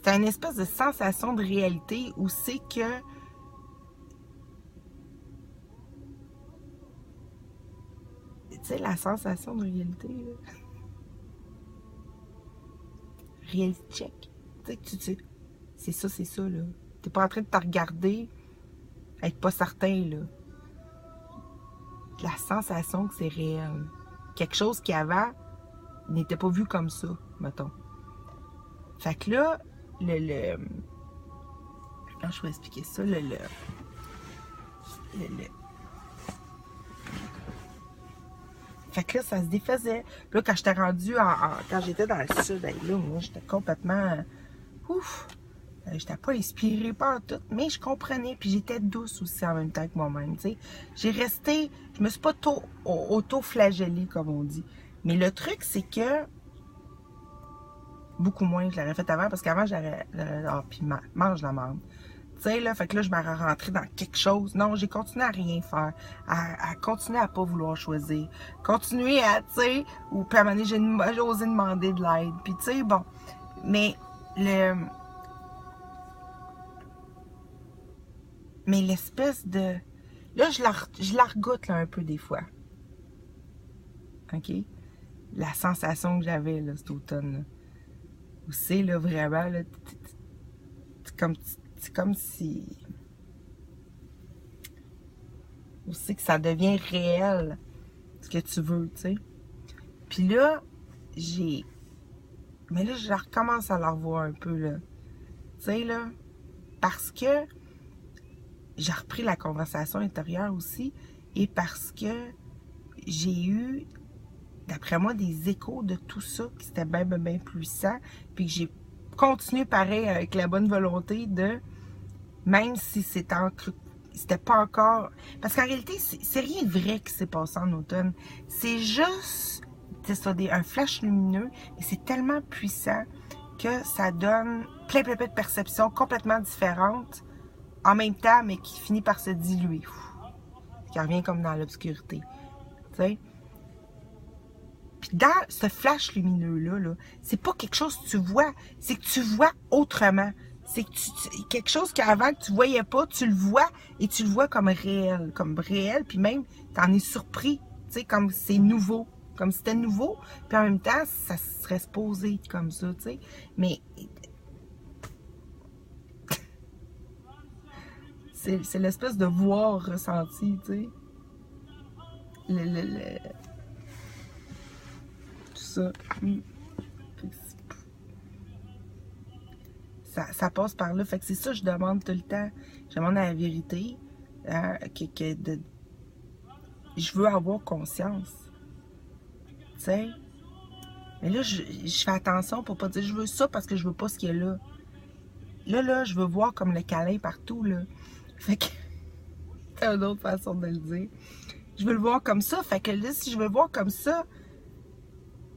C'est une espèce de sensation de réalité où c'est que tu sais, la sensation de réalité, là. Reality check. Tu sais, c'est ça, là. T'es pas en train de te regarder, être pas certain, là. La sensation que c'est réel. Quelque chose qui avant n'était pas vu comme ça, mettons. Fait que là, comment je vais expliquer ça? Fait que là, ça se défaisait. Puis là, quand j'étais rendue quand j'étais dans le sud, là, moi, j'étais complètement... Ouf! J'étais pas inspirée par tout, mais je comprenais. Puis j'étais douce aussi en même temps que moi-même, tu sais. J'ai resté... Je me suis pas auto-flagellée, comme on dit. Mais le truc, c'est que... Beaucoup moins que je l'aurais fait avant, parce qu'avant, j'aurais... Ah, puis mange la merde. Tu sais, là, fait que là, je m'aurais rentré dans quelque chose. Non, j'ai continué à rien faire. À continuer à pas vouloir choisir. Continuer à, tu sais, ou puis à un moment donné, j'ai osé demander de l'aide. Puis, tu sais, bon. Mais, Mais l'espèce de... Là, je la regoute là, un peu des fois. OK? La sensation que j'avais là, cet automne. Là. Où c'est là, vraiment, là, c'est comme si... Où c'est que ça devient réel, ce que tu veux, tu sais. Puis là, mais là, je recommence à la revoir un peu, là. Tu sais, là, parce que j'ai repris la conversation intérieure aussi et parce que j'ai eu, d'après moi, des échos de tout ça qui c'était bien, bien, bien puissant. Puis que j'ai continué pareil avec la bonne volonté de, même si c'était pas encore... Parce qu'en réalité, c'est rien de vrai qui s'est passé en automne. C'est juste... C'est ça, un flash lumineux, et c'est tellement puissant que ça donne plein de perceptions complètement différentes en même temps, mais qui finit par se diluer. Qui revient comme dans l'obscurité. Tu sais? Puis dans ce flash lumineux-là, -là, c'est pas quelque chose que tu vois, c'est que tu vois autrement. C'est que quelque chose qu'avant que tu voyais pas, tu le vois et tu le vois comme réel, puis même, t'en es surpris, tu sais, comme c'est nouveau. Comme c'était nouveau, puis en même temps, ça serait supposé être comme ça, tu sais. Mais c'est l'espèce de voir ressenti, tu sais. Tout ça. Ça passe par là. Fait que c'est ça que je demande tout le temps. Je demande à la vérité. Je veux avoir conscience. Tu sais? Mais là, je fais attention pour pas dire je veux ça parce que je veux pas ce qu'il y a là. Là, je veux voir comme le câlin partout, là. Fait que c'est une autre façon de le dire. Je veux le voir comme ça. Fait que là, si je veux le voir comme ça,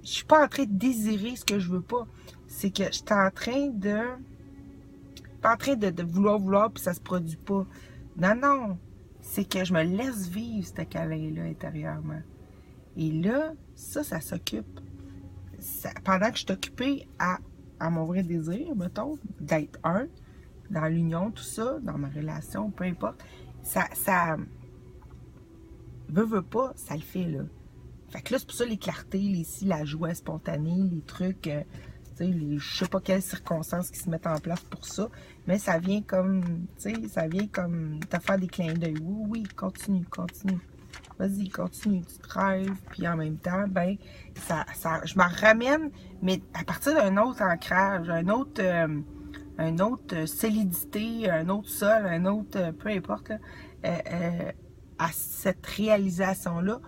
je suis pas en train de désirer ce que je veux pas. C'est que je suis en train de... Pas en train de vouloir, puis ça se produit pas. Non, non. C'est que je me laisse vivre ce câlin-là intérieurement. Et là, ça s'occupe. Pendant que je suis occupée à mon vrai désir, mettons, d'être un, dans l'union, tout ça, dans ma relation, peu importe, ça veut pas, ça le fait, là. Fait que là, c'est pour ça les clartés, la joie spontanée, les trucs, tu sais, je sais pas quelles circonstances qui se mettent en place pour ça, mais ça vient comme, tu sais, ça vient comme te faire des clins d'œil. Oui, oui, continue. Vas-y, continue, tu te rêves, puis en même temps, ben, je m'en ramène, mais à partir d'un autre ancrage, un autre solidité, un autre sol, un autre, peu importe, là, à cette réalisation-là,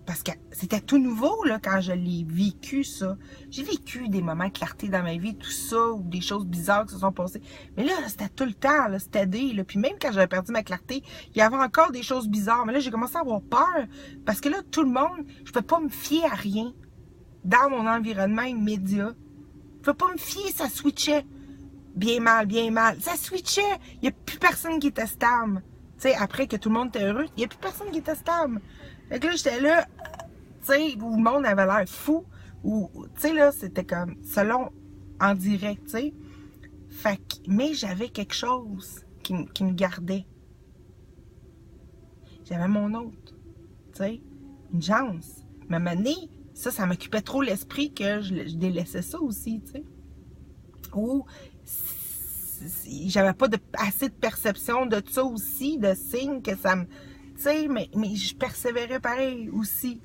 parce que c'était tout nouveau, là, quand je l'ai vécu, ça. J'ai vécu des moments de clarté dans ma vie, tout ça, ou des choses bizarres qui se sont passées. Mais là, c'était tout le temps, là, c'était là. Puis même quand j'avais perdu ma clarté, il y avait encore des choses bizarres. Mais là, j'ai commencé à avoir peur. Parce que là, tout le monde, je ne peux pas me fier à rien dans mon environnement immédiat. Je ne peux pas me fier, ça switchait. Bien mal. Ça switchait. Il n'y a plus personne qui était stable. Tu sais, après que tout le monde était heureux, il n'y a plus personne qui était stable. Fait que là, j'étais là, tu sais, où le monde avait l'air fou, ou, tu sais, là, c'était comme, selon, en direct, tu sais. Fait que, mais j'avais quelque chose qui me gardait. J'avais mon autre, tu sais, une chance. Mais à un moment donné, ça m'occupait trop l'esprit que je délaissais ça aussi, tu sais. Ou, j'avais pas assez de perception de ça aussi, de signes que ça me... Tu sais, mais je persévérais pareil aussi.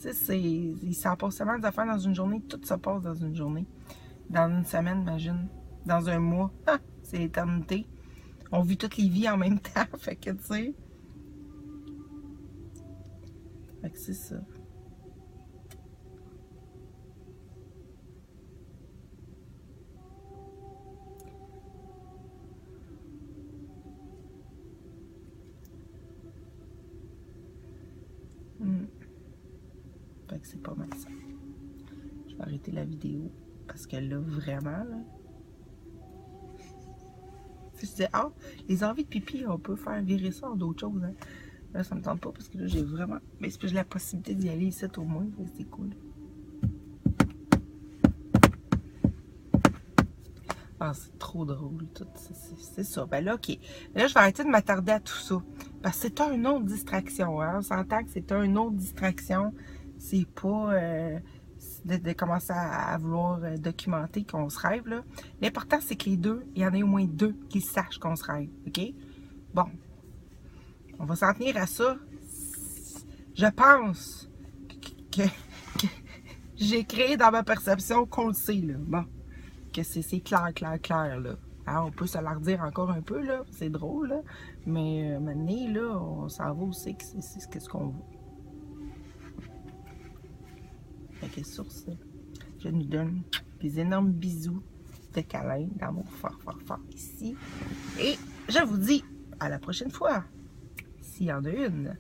Tu sais, il s'en passe tellement d'affaires dans une journée. Tout se passe dans une journée. Dans une semaine, imagine. Dans un mois. Ah, c'est l'éternité. On vit toutes les vies en même temps. Fait que, tu sais. Fait que c'est ça. Fait que c'est pas mal ça. Je vais arrêter la vidéo parce que là, vraiment, là. Je disais, ah, les envies de pipi, on peut faire virer ça en d'autres choses, hein. Là, ça me tente pas parce que là, j'ai vraiment. Mais c'est que j'ai la possibilité d'y aller ici au moins, c'est cool. Ah, c'est trop drôle, tout. C'est ça. Ben là, OK. Là, je vais arrêter de m'attarder à tout ça. Parce que c'est un autre distraction. Hein? On s'entend que c'est une autre distraction. C'est pas de commencer à vouloir documenter qu'on se rêve. Là. L'important, c'est que les deux, il y en ait au moins deux qui sachent qu'on se rêve. OK? Bon. On va s'en tenir à ça. Je pense que j'ai créé dans ma perception qu'on le sait. Là. Bon. Que c'est clair, là. Alors, on peut se la redire encore un peu, là. C'est drôle, là. Mais maintenant, là, on s'en va aussi que c'est ce qu'on veut. Fait que sur ça, je nous donne des énormes bisous de câlin d'amour fort, fort, fort ici. Et je vous dis à la prochaine fois, s'il y en a une.